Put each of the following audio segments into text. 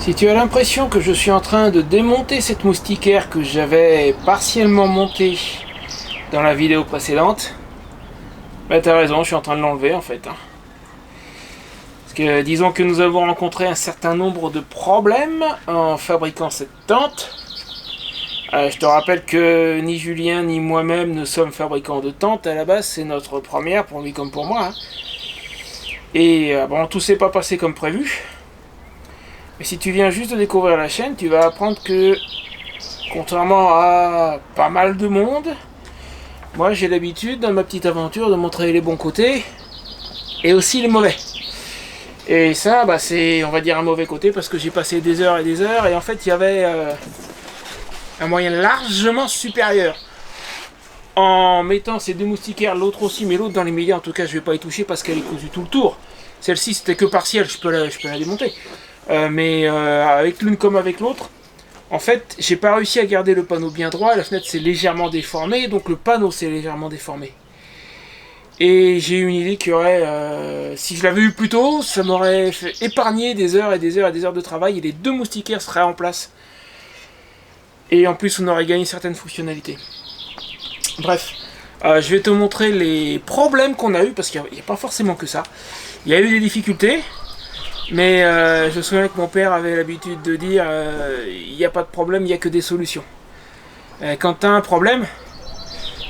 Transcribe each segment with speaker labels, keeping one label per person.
Speaker 1: Si tu as l'impression que je suis en train de démonter cette moustiquaire que j'avais partiellement montée dans la vidéo précédente, bah t'as raison, je suis en train de l'enlever en fait. Parce que disons que nous avons rencontré un certain nombre de problèmes en fabriquant cette tente. Je te rappelle que ni Julien ni moi-même ne sommes fabricants de tentes à la base, c'est notre première pour lui comme pour moi. Et bon, tout s'est pas passé comme prévu. Mais si tu viens juste de découvrir la chaîne, tu vas apprendre que, contrairement à pas mal de monde, moi j'ai l'habitude dans ma petite aventure de montrer les bons côtés et aussi les mauvais. Et ça, bah, c'est, on va dire, un mauvais côté parce que j'ai passé des heures et en fait il y avait un moyen largement supérieur. En mettant ces deux moustiquaires, l'autre aussi, mais l'autre dans les médias, en tout cas je vais pas y toucher parce qu'elle est cousue tout le tour. Celle-ci c'était que partielle, je peux la démonter. Mais avec l'une comme avec l'autre, en fait, j'ai pas réussi à garder le panneau bien droit, la fenêtre s'est légèrement déformée, donc le panneau s'est légèrement déformé. Et j'ai eu une idée qu'il y aurait, si je l'avais eu plus tôt, ça m'aurait fait épargner des heures et des heures et des heures de travail, et les deux moustiquaires seraient en place. Et en plus, on aurait gagné certaines fonctionnalités. Bref, je vais te montrer les problèmes qu'on a eu, parce qu'il n'y a pas forcément que ça. Il y a eu des difficultés. Mais je me souviens que mon père avait l'habitude de dire il n'y a pas de problème, il n'y a que des solutions. Quand tu as un problème,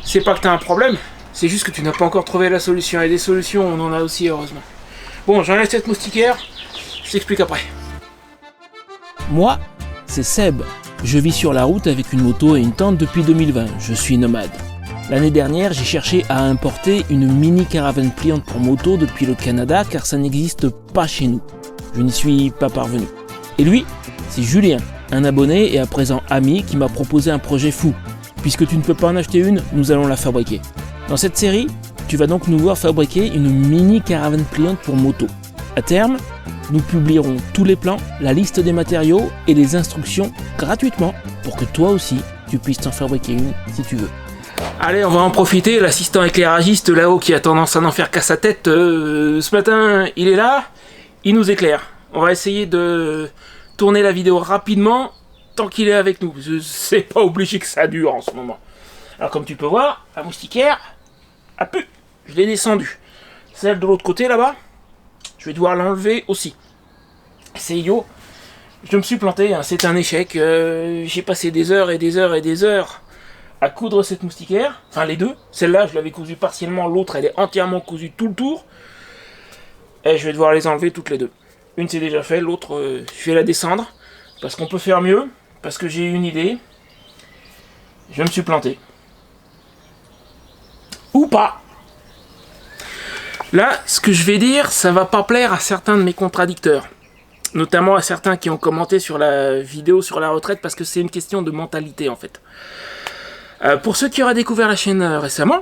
Speaker 1: c'est pas que tu as un problème, c'est juste que tu n'as pas encore trouvé la solution. Et des solutions, on en a aussi, heureusement. Bon, j'enlève cette moustiquaire, je t'explique après.
Speaker 2: Moi, c'est Seb. Je vis sur la route avec une moto et une tente depuis 2020. Je suis nomade. L'année dernière, j'ai cherché à importer une mini caravane pliante pour moto depuis le Canada car ça n'existe pas chez nous. Je n'y suis pas parvenu. Et lui, c'est Julien, un abonné et à présent ami qui m'a proposé un projet fou. Puisque tu ne peux pas en acheter une, nous allons la fabriquer. Dans cette série, tu vas donc nous voir fabriquer une mini caravane pliante pour moto. À terme, nous publierons tous les plans, la liste des matériaux et les instructions gratuitement pour que toi aussi, tu puisses t'en fabriquer une si tu veux.
Speaker 1: Allez, on va en profiter, l'assistant éclairagiste là-haut qui a tendance à n'en faire qu'à sa tête, ce matin, il est là. Il nous éclaire. On va essayer de tourner la vidéo rapidement tant qu'il est avec nous. C'est pas obligé que ça dure en ce moment. Alors comme tu peux voir, la moustiquaire a pu. Je l'ai descendue. Celle de l'autre côté là-bas, je vais devoir l'enlever aussi. C'est idiot. Je me suis planté, hein. C'est un échec. J'ai passé des heures et des heures et des heures à coudre cette moustiquaire. Enfin les deux. Celle-là, je l'avais cousue partiellement. L'autre, elle est entièrement cousue tout le tour. Et je vais devoir les enlever toutes les deux. Une c'est déjà fait, l'autre je vais la descendre. Parce qu'on peut faire mieux. Parce que j'ai une idée. Je me suis planté. Ou pas. Là, ce que je vais dire, ça va pas plaire à certains de mes contradicteurs. Notamment à certains qui ont commenté sur la vidéo sur la retraite. Parce que c'est une question de mentalité en fait. Pour ceux qui auraient découvert la chaîne récemment,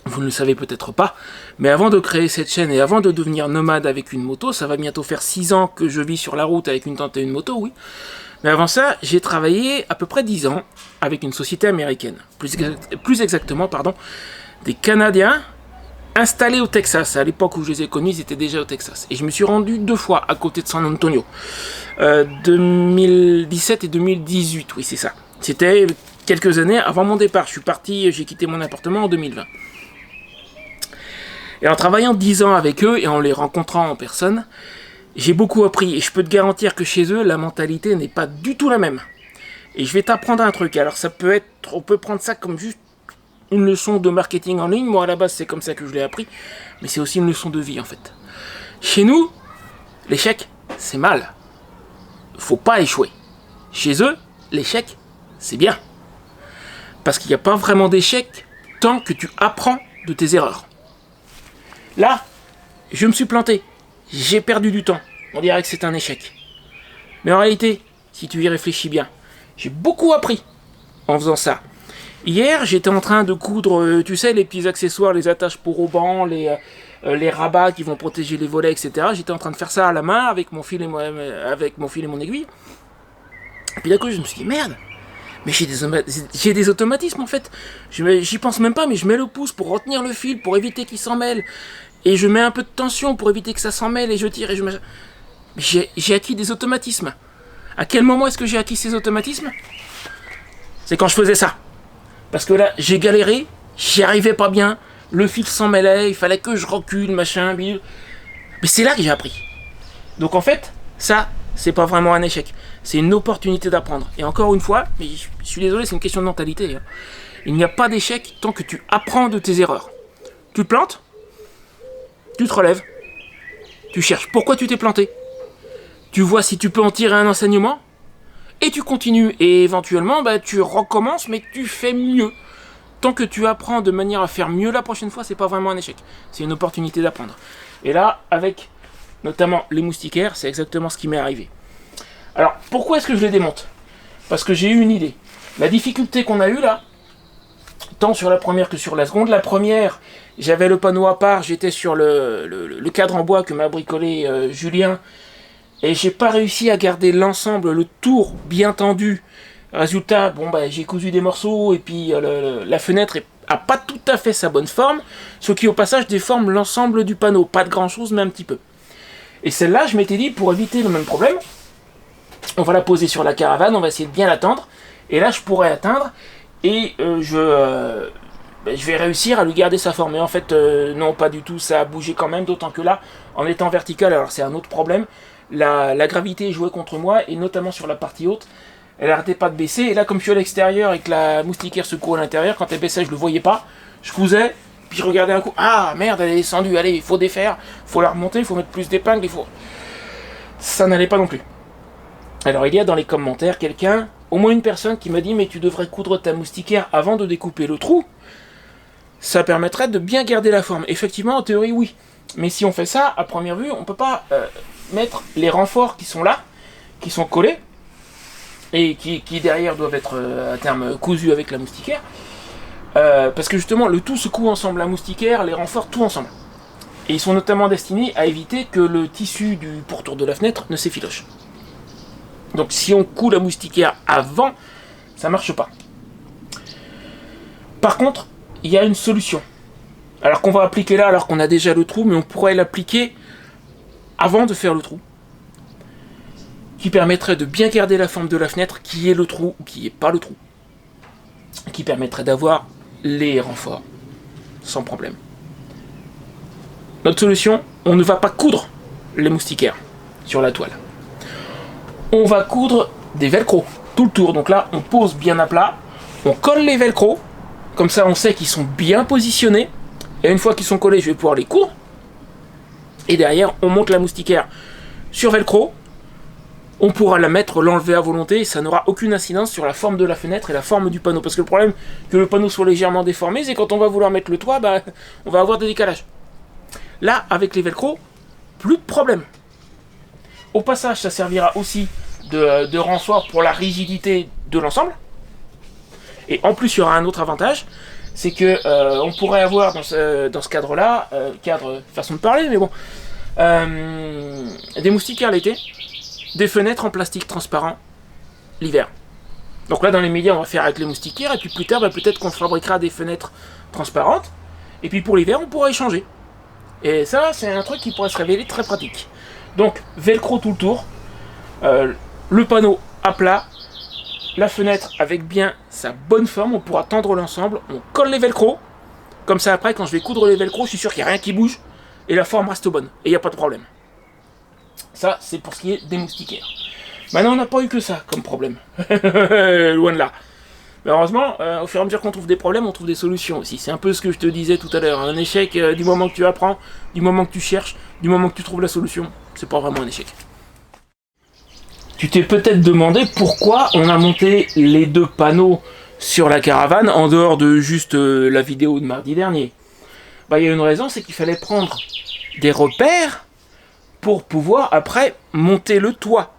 Speaker 1: vous ne le savez peut-être pas, mais avant de créer cette chaîne et avant de devenir nomade avec une moto, ça va bientôt faire 6 ans que je vis sur la route avec une tente et une moto, oui. Mais avant ça, j'ai travaillé à peu près 10 ans avec une société américaine. Plus exactement, des Canadiens installés au Texas. À l'époque où je les ai connus, ils étaient déjà au Texas. Et je me suis rendu 2 fois à côté de San Antonio. 2017 et 2018, oui c'est ça. C'était quelques années avant mon départ. Je suis parti, j'ai quitté mon appartement en 2020. Et en travaillant 10 ans avec eux et en les rencontrant en personne, j'ai beaucoup appris. Et je peux te garantir que chez eux, la mentalité n'est pas du tout la même. Et je vais t'apprendre un truc. Alors ça peut être, on peut prendre ça comme juste une leçon de marketing en ligne. Moi à la base c'est comme ça que je l'ai appris. Mais c'est aussi une leçon de vie en fait. Chez nous, l'échec, c'est mal. Faut pas échouer. Chez eux, l'échec, c'est bien. Parce qu'il n'y a pas vraiment d'échec tant que tu apprends de tes erreurs. Là, je me suis planté. J'ai perdu du temps. On dirait que c'est un échec. Mais en réalité, si tu y réfléchis bien, j'ai beaucoup appris en faisant ça. Hier, j'étais en train de coudre, tu sais, les petits accessoires, les attaches pour haubans, les rabats qui vont protéger les volets, etc. J'étais en train de faire ça à la main avec mon fil et mon aiguille. Et puis d'un coup, je me suis dit, merde, mais j'ai des automatismes en fait. J'y pense même pas, mais je mets le pouce pour retenir le fil, pour éviter qu'il s'en mêle. Et je mets un peu de tension pour éviter que ça s'en mêle, et je tire, et je mets... J'ai acquis des automatismes. À quel moment est-ce que j'ai acquis ces automatismes? C'est quand je faisais ça. Parce que là, j'ai galéré, j'y arrivais pas bien, le fil s'en mêlait, il fallait que je recule, machin, bille. Mais c'est là que j'ai appris. Donc en fait, ça, c'est pas vraiment un échec. C'est une opportunité d'apprendre. Et encore une fois, mais je suis désolé, c'est une question de mentalité. Hein. Il n'y a pas d'échec tant que tu apprends de tes erreurs. Tu te plantes, tu te relèves, tu cherches pourquoi tu t'es planté. Tu vois si tu peux en tirer un enseignement, et tu continues. Et éventuellement, tu recommences, mais tu fais mieux. Tant que tu apprends de manière à faire mieux la prochaine fois, c'est pas vraiment un échec. C'est une opportunité d'apprendre. Et là, avec notamment les moustiquaires, c'est exactement ce qui m'est arrivé. Alors, pourquoi est-ce que je les démonte? Parce que j'ai eu une idée. La difficulté qu'on a eue là, tant sur la première que sur la seconde. La première, j'avais le panneau à part, j'étais sur le cadre en bois que m'a bricolé Julien, et j'ai pas réussi à garder l'ensemble, le tour bien tendu. Résultat, j'ai cousu des morceaux, et puis la fenêtre a pas tout à fait sa bonne forme, ce qui au passage déforme l'ensemble du panneau. Pas de grand chose, mais un petit peu. Et celle-là, je m'étais dit, pour éviter le même problème, on va la poser sur la caravane, on va essayer de bien l'attendre, et là je pourrais atteindre, et je vais réussir à lui garder sa forme. Mais en fait, non, pas du tout, ça a bougé quand même, d'autant que là, en étant vertical, alors c'est un autre problème, la gravité jouait contre moi, et notamment sur la partie haute, elle arrêtait pas de baisser, et là comme je suis à l'extérieur et que la moustiquaire se court à l'intérieur, quand elle baissait je le voyais pas, je cousais, puis je regardais un coup, ah merde, elle est descendue, allez, il faut défaire, il faut la remonter, il faut mettre plus d'épingles, ça n'allait pas non plus. Alors il y a dans les commentaires quelqu'un, au moins une personne qui m'a dit, mais tu devrais coudre ta moustiquaire avant de découper le trou, ça permettrait de bien garder la forme. Effectivement, en théorie, oui. Mais si on fait ça, à première vue, on peut pas mettre les renforts qui sont là, qui sont collés, et qui derrière doivent être à terme cousus avec la moustiquaire, parce que justement, le tout se coud ensemble, la moustiquaire, les renforts, tout ensemble. Et ils sont notamment destinés à éviter que le tissu du pourtour de la fenêtre ne s'effiloche. Donc si on coud la moustiquaire avant, ça marche pas. Par contre, il y a une solution. Alors qu'on va appliquer là, alors qu'on a déjà le trou, mais on pourrait l'appliquer avant de faire le trou. Qui permettrait de bien garder la forme de la fenêtre, qui est le trou ou qui n'est pas le trou. Qui permettrait d'avoir les renforts sans problème. Notre solution, on ne va pas coudre les moustiquaires sur la toile. On va coudre des velcro tout le tour. Donc là, on pose bien à plat, on colle les velcro, comme ça on sait qu'ils sont bien positionnés, et une fois qu'ils sont collés, je vais pouvoir les coudre. Et derrière, on monte la moustiquaire sur velcro, on pourra la mettre, l'enlever à volonté, et ça n'aura aucune incidence sur la forme de la fenêtre et la forme du panneau. Parce que le problème que le panneau soit légèrement déformé, c'est quand on va vouloir mettre le toit, on va avoir des décalages. Là, avec les velcro, plus de problème. Au passage, ça servira aussi de renfort pour la rigidité de l'ensemble. Et en plus, il y aura un autre avantage, c'est que on pourrait avoir dans ce cadre-là, cadre façon de parler, mais bon, des moustiquaires l'été, des fenêtres en plastique transparent l'hiver. Donc là, dans les médias, on va faire avec les moustiquaires, et puis plus tard, peut-être qu'on fabriquera des fenêtres transparentes, et puis pour l'hiver, on pourra échanger. Et ça, c'est un truc qui pourrait se révéler très pratique. Donc, velcro tout le tour, le panneau à plat, la fenêtre avec bien sa bonne forme, on pourra tendre l'ensemble, on colle les velcro, comme ça après, quand je vais coudre les velcro, je suis sûr qu'il n'y a rien qui bouge, et la forme reste bonne, et il n'y a pas de problème. Ça, c'est pour ce qui est des moustiquaires. Maintenant, on n'a pas eu que ça comme problème. Loin de là. Mais heureusement, au fur et à mesure qu'on trouve des problèmes, on trouve des solutions aussi. C'est un peu ce que je te disais tout à l'heure. Un échec, du moment que tu apprends, du moment que tu cherches, du moment que tu trouves la solution, c'est pas vraiment un échec. Tu t'es peut-être demandé pourquoi on a monté les 2 panneaux sur la caravane, en dehors de juste la vidéo de mardi dernier. Il y a une raison, c'est qu'il fallait prendre des repères pour pouvoir après monter le toit.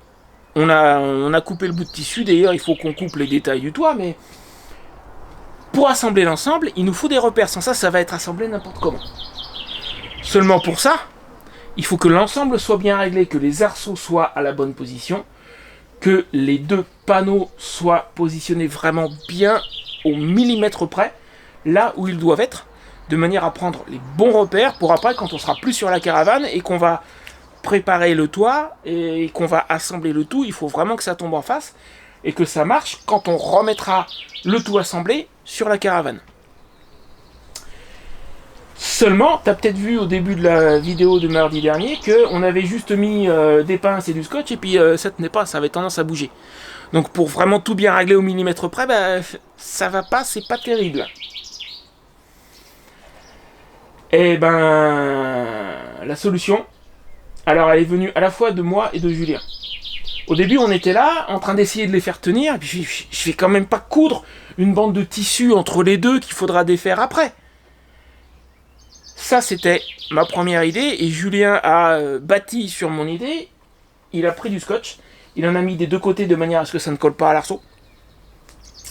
Speaker 1: On a coupé le bout de tissu, d'ailleurs il faut qu'on coupe les détails du toit, mais pour assembler l'ensemble, il nous faut des repères. Sans ça, ça va être assemblé n'importe comment. Seulement pour ça, il faut que l'ensemble soit bien réglé, que les arceaux soient à la bonne position, que les 2 panneaux soient positionnés vraiment bien au millimètre près, là où ils doivent être, de manière à prendre les bons repères pour après, quand on sera plus sur la caravane et qu'on va préparer le toit et qu'on va assembler le tout, il faut vraiment que ça tombe en face et que ça marche quand on remettra le tout assemblé sur la caravane. Seulement, tu as peut-être vu au début de la vidéo de mardi dernier qu'on avait juste mis des pinces et du scotch et puis ça tenait pas, ça avait tendance à bouger. Donc pour vraiment tout bien régler au millimètre près, ça va pas, c'est pas terrible. Et la solution, alors elle est venue à la fois de moi et de Julien. Au début, on était là, en train d'essayer de les faire tenir, et puis je vais quand même pas coudre une bande de tissu entre les deux qu'il faudra défaire après. Ça, c'était ma première idée, et Julien a bâti sur mon idée. Il a pris du scotch, il en a mis des deux côtés de manière à ce que ça ne colle pas à l'arceau.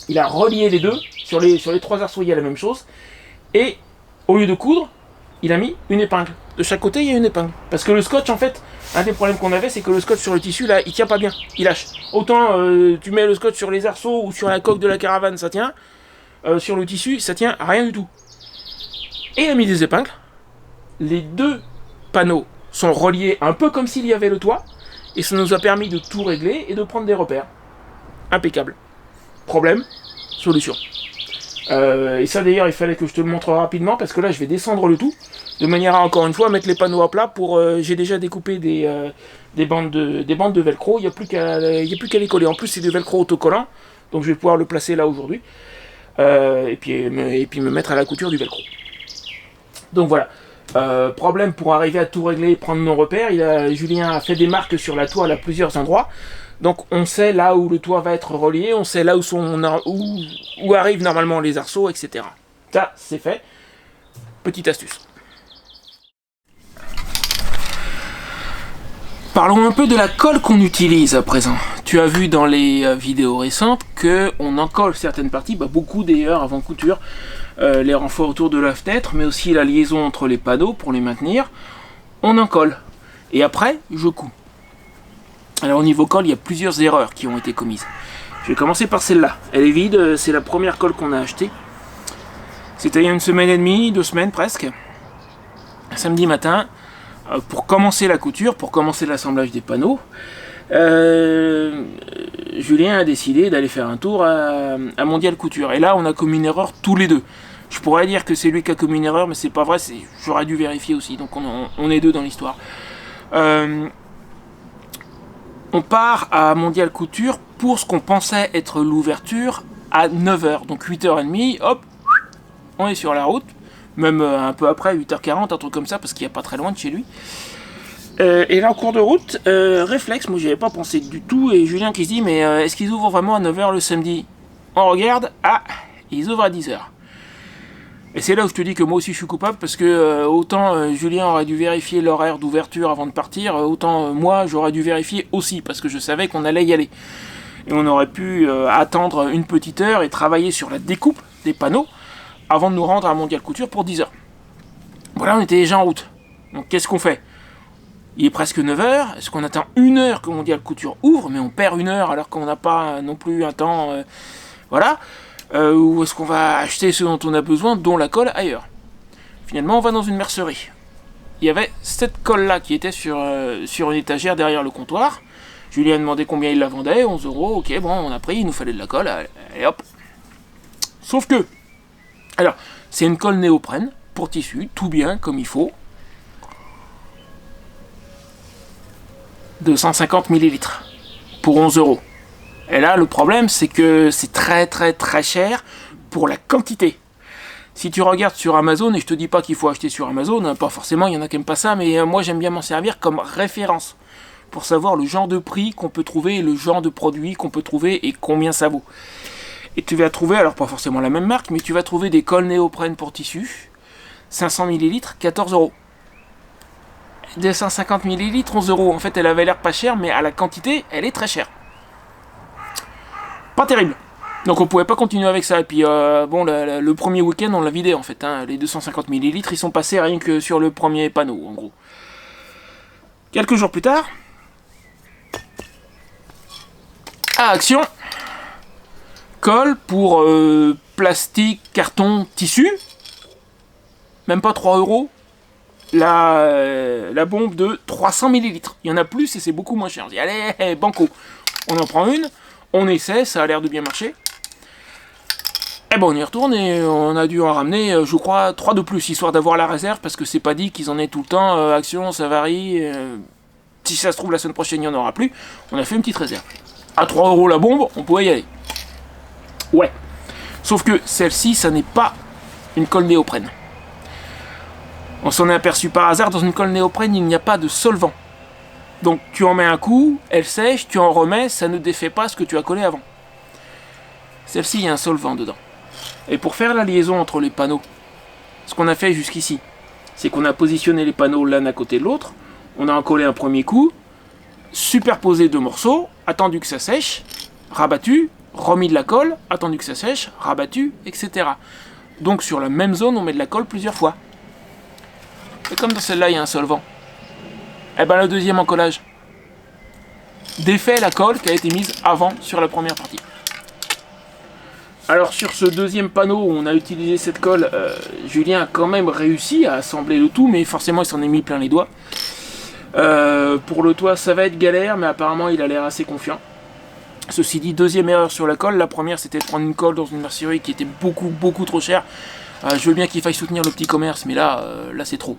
Speaker 1: Il a relié les deux, sur les 3 arceaux, il y a la même chose, et au lieu de coudre, il a mis une épingle. De chaque côté, il y a une épingle. Parce que le scotch, en fait, un des problèmes qu'on avait, c'est que le scotch sur le tissu, là, il tient pas bien. Il lâche. Autant tu mets le scotch sur les arceaux ou sur la coque de la caravane, ça tient. Sur le tissu, ça tient rien du tout. Et il a mis des épingles. Les 2 panneaux sont reliés un peu comme s'il y avait le toit. Et ça nous a permis de tout régler et de prendre des repères. Impeccable. Problème, solution. Et ça d'ailleurs il fallait que je te le montre rapidement parce que là je vais descendre le tout de manière à encore une fois mettre les panneaux à plat pour j'ai déjà découpé des bandes de velcro, il n'y a plus qu'à les coller. En plus c'est du velcro autocollant donc je vais pouvoir le placer là aujourd'hui et puis me mettre à la couture du velcro. Donc voilà, problème pour arriver à tout régler et prendre nos repères, Julien a fait des marques sur la toile à plusieurs endroits. Donc on sait là où le toit va être relié, on sait là où arrivent normalement les arceaux, etc. Ça, c'est fait. Petite astuce. Parlons un peu de la colle qu'on utilise à présent. Tu as vu dans les vidéos récentes qu'on en colle certaines parties, beaucoup d'ailleurs avant couture, les renforts autour de la fenêtre, mais aussi la liaison entre les panneaux pour les maintenir. On en colle. Et après, je couds. Alors au niveau colle, il y a plusieurs erreurs qui ont été commises. Je vais commencer par celle-là. Elle est vide, c'est la première colle qu'on a achetée. C'était il y a 1 semaine et demie, 2 semaines presque. Samedi matin, pour commencer la couture, pour commencer l'assemblage des panneaux, Julien a décidé d'aller faire un tour à Mondial Couture. Et là, on a commis une erreur tous les deux. Je pourrais dire que c'est lui qui a commis une erreur, mais c'est pas vrai, j'aurais dû vérifier aussi. Donc on est deux dans l'histoire. On part à Mondial Couture pour ce qu'on pensait être l'ouverture à 9h. Donc 8h30, hop, on est sur la route. Même un peu après, 8h40, un truc comme ça, parce qu'il n'y a pas très loin de chez lui. Et là, en cours de route, réflexe, moi j'y avais pas pensé du tout. Et Julien qui se dit, mais est-ce qu'ils ouvrent vraiment à 9h le samedi? On regarde, ils ouvrent à 10h. Et c'est là où je te dis que moi aussi je suis coupable, parce que autant Julien aurait dû vérifier l'horaire d'ouverture avant de partir, autant moi j'aurais dû vérifier aussi, parce que je savais qu'on allait y aller. Et on aurait pu attendre une petite heure et travailler sur la découpe des panneaux avant de nous rendre à Mondial Couture pour 10h. Voilà, on était déjà en route. Donc qu'est-ce qu'on fait? Il est presque 9h, est-ce qu'on attend 1 heure que Mondial Couture ouvre, mais on perd 1 heure alors qu'on n'a pas non plus un temps... voilà. Ou est-ce qu'on va acheter ce dont on a besoin, dont la colle, ailleurs? Finalement, on va dans une mercerie. Il y avait cette colle-là qui était sur une étagère derrière le comptoir. Je lui ai demandé combien il la vendait, 11 €, ok, bon, on a pris, il nous fallait de la colle, et hop. Sauf que, alors, c'est une colle néoprène, pour tissu, tout bien, comme il faut. 250 ml, pour 11 €. Et là, le problème, c'est que c'est très très très cher pour la quantité. Si tu regardes sur Amazon, et je te dis pas qu'il faut acheter sur Amazon, pas forcément, il y en a qui n'aiment pas ça, mais moi j'aime bien m'en servir comme référence pour savoir le genre de prix qu'on peut trouver, le genre de produit qu'on peut trouver et combien ça vaut. Et tu vas trouver, alors pas forcément la même marque, mais tu vas trouver des colles néoprène pour tissu, 500 ml, 14 €. 250 ml, 11 €. En fait, elle avait l'air pas chère, mais à la quantité, elle est très chère. Pas terrible. Donc on pouvait pas continuer avec ça. Et puis le premier week-end on l'a vidé en fait. Les 250 ml ils sont passés rien que sur le premier panneau en gros. Quelques jours plus tard, action. Colle pour plastique, carton, tissu. Même pas 3 €. la bombe de 300 ml. Il y en a plus et c'est beaucoup moins cher. On dit allez, banco. On en prend une, on essaie, ça a l'air de bien marcher. Et bon, on y retourne et on a dû en ramener, je crois, 3 de plus, histoire d'avoir la réserve, parce que c'est pas dit qu'ils en aient tout le temps. Action, ça varie. Si ça se trouve, la semaine prochaine, il n'y en aura plus. On a fait une petite réserve. À 3 € la bombe, on pouvait y aller. Ouais. Sauf que celle-ci, ça n'est pas une colle néoprène. On s'en est aperçu par hasard, dans une colle néoprène, il n'y a pas de solvant. Donc tu en mets un coup, elle sèche, tu en remets, ça ne défait pas ce que tu as collé avant. Celle-ci, il y a un solvant dedans. Et pour faire la liaison entre les panneaux, ce qu'on a fait jusqu'ici, c'est qu'on a positionné les panneaux l'un à côté de l'autre, on a en collé un premier coup, superposé 2 morceaux, attendu que ça sèche, rabattu, remis de la colle, attendu que ça sèche, rabattu, etc. Donc sur la même zone, on met de la colle plusieurs fois. Et comme dans celle-là, il y a un solvant, et ben le deuxième encollage défait la colle qui a été mise avant sur la première partie. Alors sur ce deuxième panneau où on a utilisé cette colle, Julien a quand même réussi à assembler le tout, mais forcément il s'en est mis plein les doigts. Pour le toit ça va être galère, mais apparemment il a l'air assez confiant. Ceci dit, deuxième erreur sur la colle. La première c'était de prendre une colle dans une mercerie qui était beaucoup trop chère. Je veux bien qu'il faille soutenir le petit commerce, mais là c'est trop.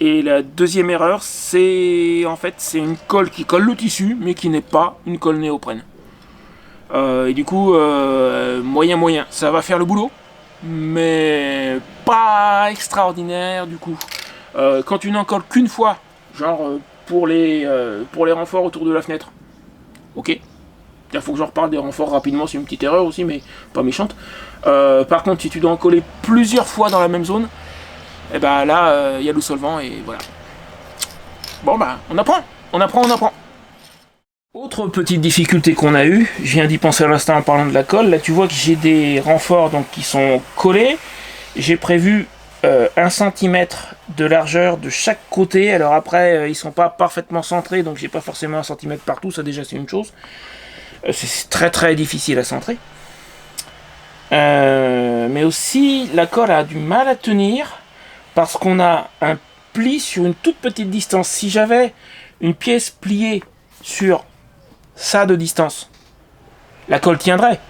Speaker 1: Et la deuxième erreur, c'est en fait c'est une colle qui colle le tissu, mais qui n'est pas une colle néoprène. Et du coup, moyen, ça va faire le boulot, mais pas extraordinaire du coup. Quand tu n'en colles qu'une fois, genre pour les renforts autour de la fenêtre, ok. Il faut que j'en reparle des renforts rapidement, c'est une petite erreur aussi, mais pas méchante. Par contre, si tu dois en coller plusieurs fois dans la même zone, et ben là, il y a le solvant et voilà. Bon bah, on apprend. Autre petite difficulté qu'on a eue, je viens d'y penser à l'instant en parlant de la colle. Là, tu vois que j'ai des renforts donc qui sont collés. J'ai prévu 1 cm de largeur de chaque côté. Alors après, ils sont pas parfaitement centrés, donc j'ai pas forcément 1 cm partout. Ça déjà c'est une chose. C'est très difficile à centrer. Mais aussi, la colle a du mal à tenir parce qu'on a un pli sur une toute petite distance. Si j'avais une pièce pliée sur ça de distance, la colle tiendrait.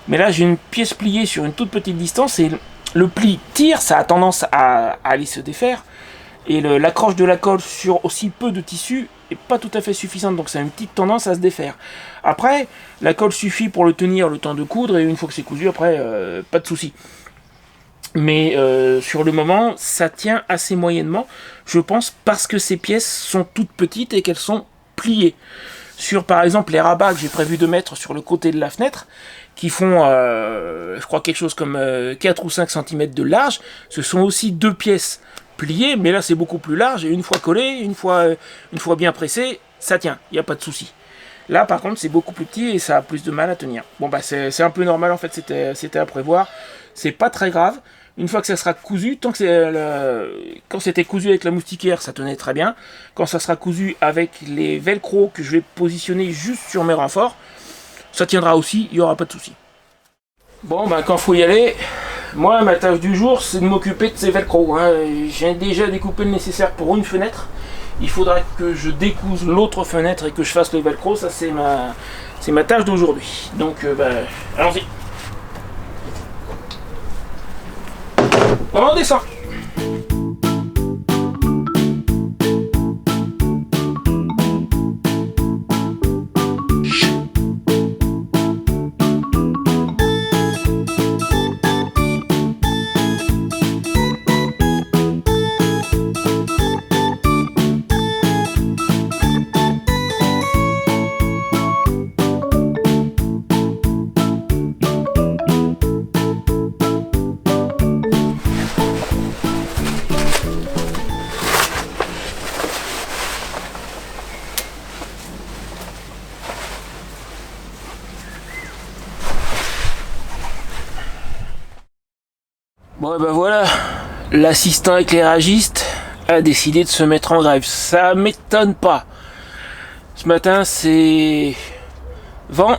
Speaker 1: Mais là, j'ai une pièce pliée sur une toute petite distance et le pli tire, ça a tendance à aller se défaire. Et l'accroche de la colle sur aussi peu de tissu est pas tout à fait suffisante, donc ça a une petite tendance à se défaire. Après, la colle suffit pour le tenir le temps de coudre, et une fois que c'est cousu, après, pas de souci. Mais sur le moment, ça tient assez moyennement, je pense, parce que ces pièces sont toutes petites et qu'elles sont pliées. Sur, par exemple, les rabats que j'ai prévu de mettre sur le côté de la fenêtre, qui font, je crois, quelque chose comme 4 ou 5 cm de large, ce sont aussi 2 pièces pliées, mais là c'est beaucoup plus large, et une fois collé, une fois bien pressé, ça tient, il n'y a pas de souci. Là par contre c'est beaucoup plus petit et ça a plus de mal à tenir. Bon bah c'est un peu normal en fait, c'était à prévoir, c'est pas très grave. Une fois que ça sera cousu, quand c'était cousu avec la moustiquaire, ça tenait très bien. Quand ça sera cousu avec les velcro que je vais positionner juste sur mes renforts, ça tiendra aussi, il n'y aura pas de souci. Bon, bah quand faut y aller, moi ma tâche du jour c'est de m'occuper de ces velcro. Hein. J'ai déjà découpé le nécessaire pour une fenêtre. Il faudra que je découse l'autre fenêtre et que je fasse le velcro. Ça c'est ma tâche d'aujourd'hui. Donc bah, allons-y. On descend. Bon et ben voilà, l'assistant éclairagiste a décidé de se mettre en grève. Ça m'étonne pas. Ce matin c'est vent,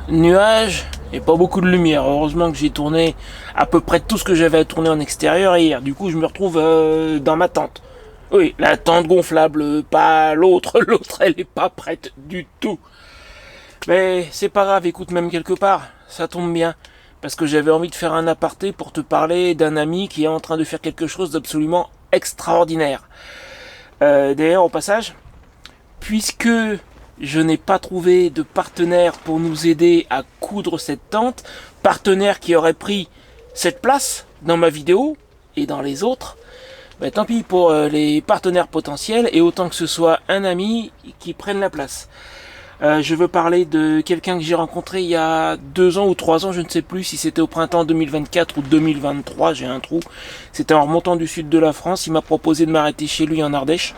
Speaker 1: nuages
Speaker 2: et pas beaucoup de lumière. Heureusement que j'ai tourné à peu près tout ce que j'avais à tourner en extérieur hier. Du coup, je me retrouve dans ma tente. Oui, la tente gonflable, pas l'autre. L'autre, elle est pas prête du tout. Mais c'est pas grave, écoute, même quelque part, ça tombe bien. Parce que j'avais envie de faire un aparté pour te parler d'un ami qui est en train de faire quelque chose d'absolument extraordinaire. D'ailleurs, au passage, puisque je n'ai pas trouvé de partenaire pour nous aider à coudre cette tente, partenaire qui aurait pris cette place dans ma vidéo et dans les autres, ben, tant pis pour les partenaires potentiels, et autant que ce soit un ami qui prenne la place. Je veux parler de quelqu'un que j'ai rencontré il y a 2 ans ou 3 ans, je ne sais plus si c'était au printemps 2024 ou 2023, j'ai un trou. C'était en remontant du sud de la France, il m'a proposé de m'arrêter chez lui en Ardèche.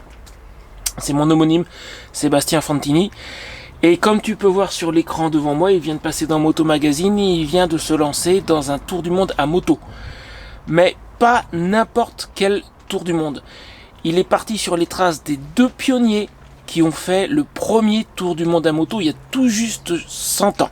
Speaker 2: C'est mon homonyme, Sébastien Fantini. Et comme tu peux voir sur l'écran devant moi, il vient de passer dans Moto Magazine et il vient de se lancer dans un tour du monde à moto. Mais pas n'importe quel tour du monde. Il est parti sur les traces des 2 pionniers qui ont fait le premier tour du monde à moto il y a tout juste 100 ans.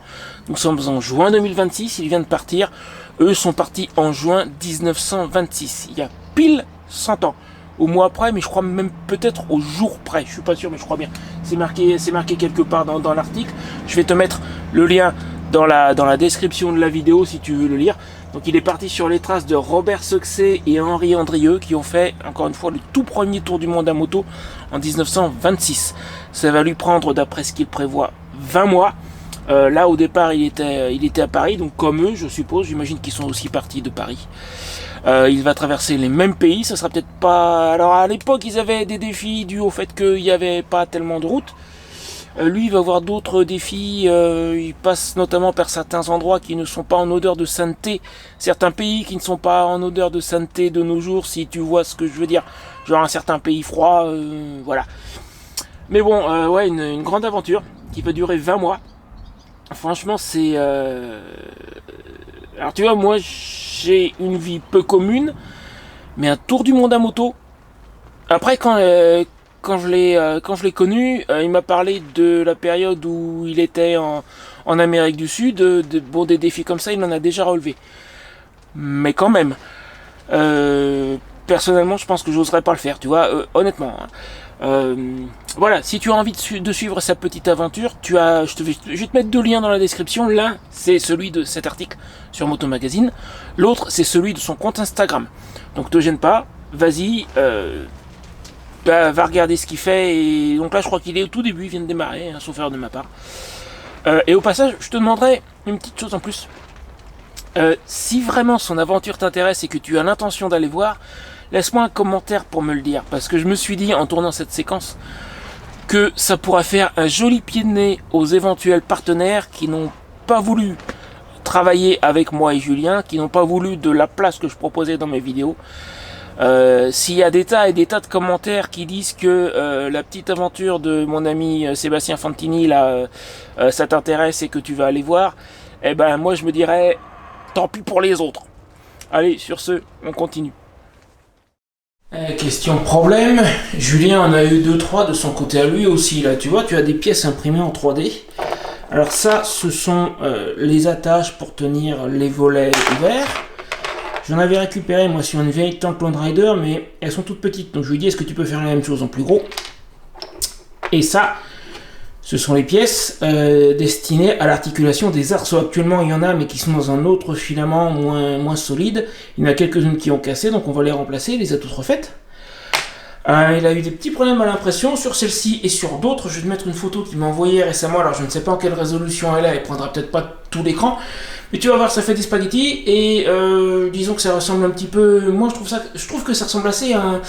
Speaker 2: Nous sommes en juin 2026, il vient de partir. Eux sont partis en juin 1926, il y a pile 100 ans. Au mois près, mais je crois même peut-être au jour près, je suis pas sûr mais je crois bien. C'est marqué quelque part dans l'article. Je vais te mettre le lien dans la description de la vidéo si tu veux le lire. Donc il est parti sur les traces de Robert Succé et Henri Andrieux qui ont fait, encore une fois, le tout premier tour du monde à moto en 1926. Ça va lui prendre, d'après ce qu'il prévoit, 20 mois. Là, au départ, il était à Paris, donc comme eux, je suppose, j'imagine qu'ils sont aussi partis de Paris. Il va traverser les mêmes pays, ça sera peut-être pas... Alors à l'époque, ils avaient des défis dus au fait qu'il n'y avait pas tellement de routes. Lui, il va avoir d'autres défis. Il passe notamment par certains endroits qui ne sont pas en odeur de sainteté. Certains pays qui ne sont pas en odeur de sainteté de nos jours, si tu vois ce que je veux dire. Genre un certain pays froid, voilà. Mais bon, ouais, une grande aventure qui peut durer 20 mois. Franchement, c'est... Alors tu vois, moi, j'ai une vie peu commune, mais un tour du monde à moto. Après, quand je l'ai connu, il m'a parlé de la période où il était en Amérique du Sud. Bon, des défis comme ça, il en a déjà relevé. Mais quand même, personnellement, je pense que j'oserais pas le faire, tu vois, honnêtement. Voilà, si tu as envie de suivre sa petite aventure, je vais te mettre 2 liens dans la description. L'un, c'est celui de cet article sur Moto Magazine. L'autre, c'est celui de son compte Instagram. Donc te gêne pas, vas-y, va regarder ce qu'il fait. Et donc là, je crois qu'il est au tout début, il vient de démarrer, sauf erreur de ma part. Et au passage, je te demanderai une petite chose en plus. Si vraiment son aventure t'intéresse et que tu as l'intention d'aller voir, laisse-moi un commentaire pour me le dire. Parce que je me suis dit, en tournant cette séquence, que ça pourra faire un joli pied de nez aux éventuels partenaires qui n'ont pas voulu travailler avec moi et Julien, qui n'ont pas voulu de la place que je proposais dans mes vidéos. S'il y a des tas et des tas de commentaires qui disent que la petite aventure de mon ami Sébastien Fantini, là, ça t'intéresse et que tu vas aller voir, eh ben moi je me dirais, tant pis pour les autres. Allez, sur ce, on continue. Question problème, Julien en a eu 2-3 de son côté à lui aussi, là tu vois, tu as des pièces imprimées en 3D. Alors ça, ce sont les attaches pour tenir les volets ouverts. J'en avais récupéré moi sur une vieille Templon Rider, mais elles sont toutes petites, donc je lui ai dit, est-ce que tu peux faire la même chose en plus gros? Et ça, ce sont les pièces destinées à l'articulation des arceaux. Actuellement, il y en a, mais qui sont dans un autre filament moins solide. Il y en a quelques-unes qui ont cassé, donc on va les remplacer. Il les a toutes refaites. Il a eu des petits problèmes à l'impression sur celle-ci et sur d'autres. Je vais te mettre une photo qu'il m'a envoyée récemment. Alors, je ne sais pas en quelle résolution elle a. Elle prendra peut-être pas tout l'écran. Mais tu vas voir, ça fait des spaghettis. Et disons que ça ressemble un petit peu... Moi, je trouve que ça ressemble assez à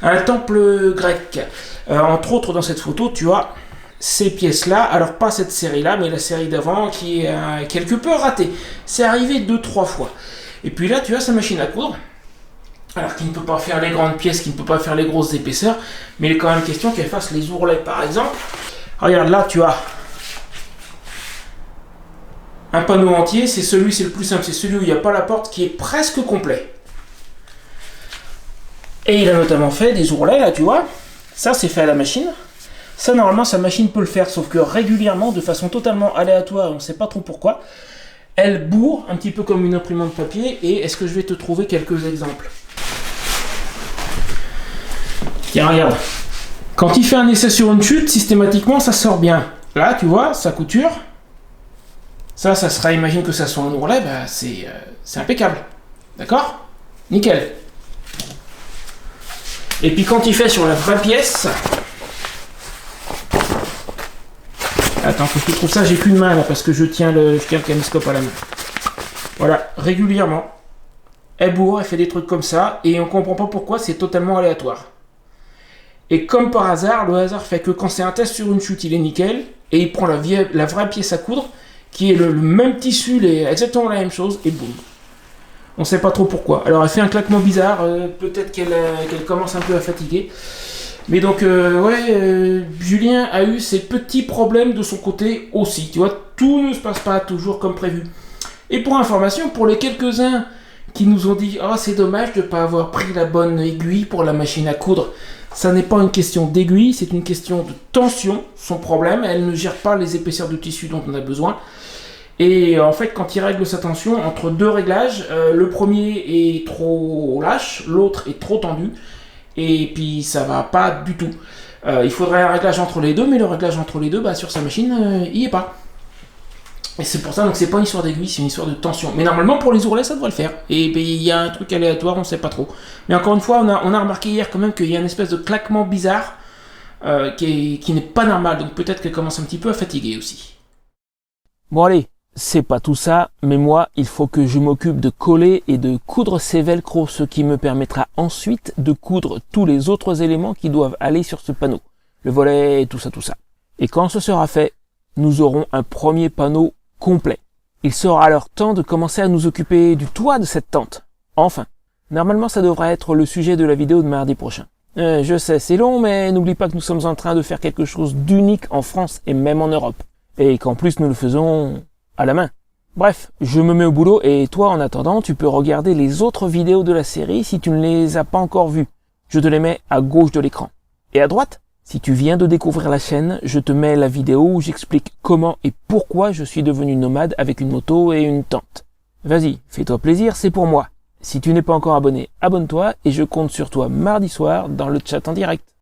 Speaker 2: un temple grec. Entre autres, dans cette photo, tu as... ces pièces-là, alors pas cette série-là, mais la série d'avant qui est quelque peu ratée. C'est arrivé 2-3 fois. Et puis là, tu as sa machine à coudre, alors qui ne peut pas faire les grandes pièces, qui ne peut pas faire les grosses épaisseurs, mais il est quand même question qu'elle fasse les ourlets, par exemple. Regarde, là, tu as un panneau entier, c'est le plus simple, c'est celui où il n'y a pas la porte, qui est presque complet. Et il a notamment fait des ourlets, là, tu vois. Ça, c'est fait à la machine. Ça, normalement, sa machine peut le faire, sauf que régulièrement, de façon totalement aléatoire, on ne sait pas trop pourquoi,
Speaker 1: elle bourre un petit peu comme une imprimante papier. Et est-ce que je vais te trouver quelques exemples? Tiens, regarde. Quand il fait un essai sur une chute, systématiquement, ça sort bien. Là, tu vois, ça couture. Ça sera, imagine que ça soit un ourlet, bah, c'est impeccable. D'accord? Nickel. Et puis quand il fait sur la vraie pièce... Attends, faut que je trouve ça, j'ai qu'une main là, parce que je tiens le caméscope à la main. Voilà, régulièrement. Elle bourre, elle fait des trucs comme ça, et on comprend pas pourquoi, c'est totalement aléatoire. Et comme par hasard, le hasard fait que quand c'est un test sur une chute, il est nickel, et il prend la vraie pièce à coudre, qui est le même tissu, exactement la même chose, et boum. On sait pas trop pourquoi. Alors elle fait un claquement bizarre, peut-être qu'elle commence un peu à fatiguer. Mais donc, Julien a eu ses petits problèmes de son côté aussi. Tu vois, tout ne se passe pas toujours comme prévu. Et pour information, pour les quelques-uns qui nous ont dit « Oh, c'est dommage de ne pas avoir pris la bonne aiguille pour la machine à coudre », ça n'est pas une question d'aiguille, c'est une question de tension. Son problème, elle ne gère pas les épaisseurs de tissu dont on a besoin. Et en fait, quand il règle sa tension, entre deux réglages, le premier est trop lâche, l'autre est trop tendu. Et puis ça va pas du tout. Il faudrait un réglage entre les deux, mais le réglage entre les deux, bah, sur sa machine, il n'y est pas. Et c'est pour ça, donc c'est pas une histoire d'aiguille, c'est une histoire de tension. Mais normalement pour les ourlets, ça devrait le faire. Et puis il y a un truc aléatoire, on sait pas trop. Mais encore une fois, on a remarqué hier quand même qu'il y a une espèce de claquement bizarre qui n'est pas normal. Donc peut-être qu'elle commence un petit peu à fatiguer aussi.
Speaker 2: Bon allez, c'est pas tout ça, mais moi, il faut que je m'occupe de coller et de coudre ces velcro, ce qui me permettra ensuite de coudre tous les autres éléments qui doivent aller sur ce panneau. Le volet, tout ça, tout ça. Et quand ce sera fait, nous aurons un premier panneau complet. Il sera alors temps de commencer à nous occuper du toit de cette tente. Enfin, normalement ça devrait être le sujet de la vidéo de mardi prochain. Je sais, c'est long, mais n'oublie pas que nous sommes en train de faire quelque chose d'unique en France et même en Europe. Et qu'en plus nous le faisons à la main. Bref, je me mets au boulot et toi en attendant, tu peux regarder les autres vidéos de la série si tu ne les as pas encore vues. Je te les mets à gauche de l'écran. Et à droite, si tu viens de découvrir la chaîne, je te mets la vidéo où j'explique comment et pourquoi je suis devenu nomade avec une moto et une tente. Vas-y, fais-toi plaisir, c'est pour moi. Si tu n'es pas encore abonné, abonne-toi et je compte sur toi mardi soir dans le chat en direct.